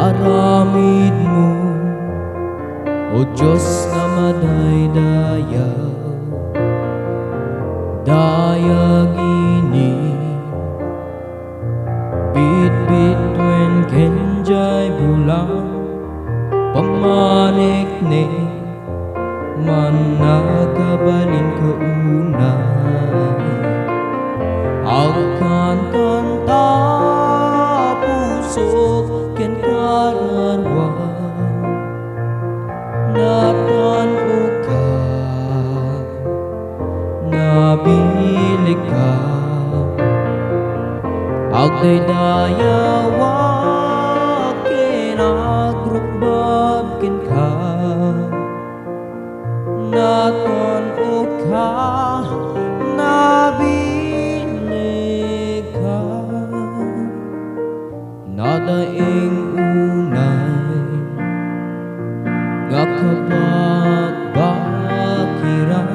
aramid mo, O Diyos na madaydayaw. Dayag ini bit-bitwen kenjay bulang pamanik-nik man nakabalin ko una. Akan kanta pusok ken kararwa natan uka nabilik ka agdaydayawa kinagrukbab ken ka natan uka nabilik ka nadaing unay nga kabagbakiran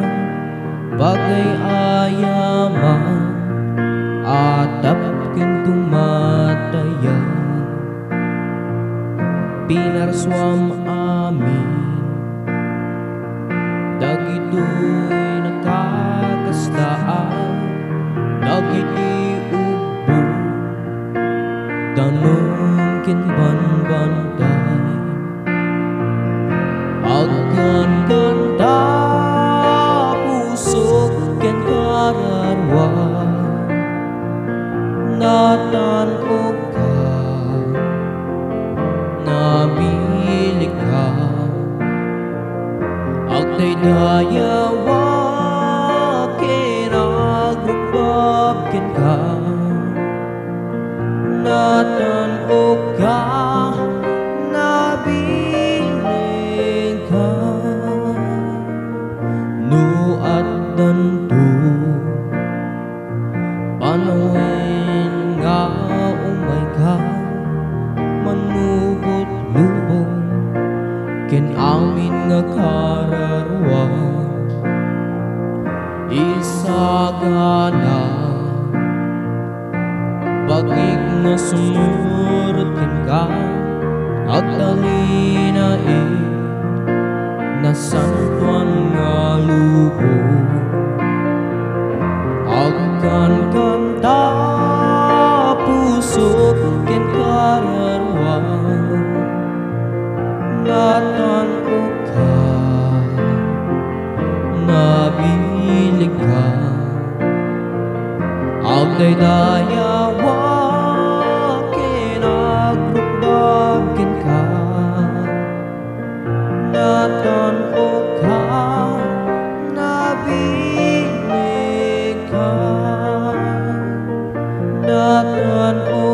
bagay ayaman atap ken tumatayan pinarswam amin dagitoy nakakastaan dagiti ubo danong ken banbantay agkan kanta pusok ken kararwa natan uka nabilik ka agdaydayawa kinagrukbab ken ka natan uka nabilik ka no at danto panawin nga umay ka manubot-lubong ken amin nga kararwa isagana bagig nga sumurot ken ka agtalinae nasantuan nga lubong agkan kanta pusok ken kararwa natan uka nabilik ka agdaydayawa kinagrukbab ken ka natan uka nabilik ka natan uka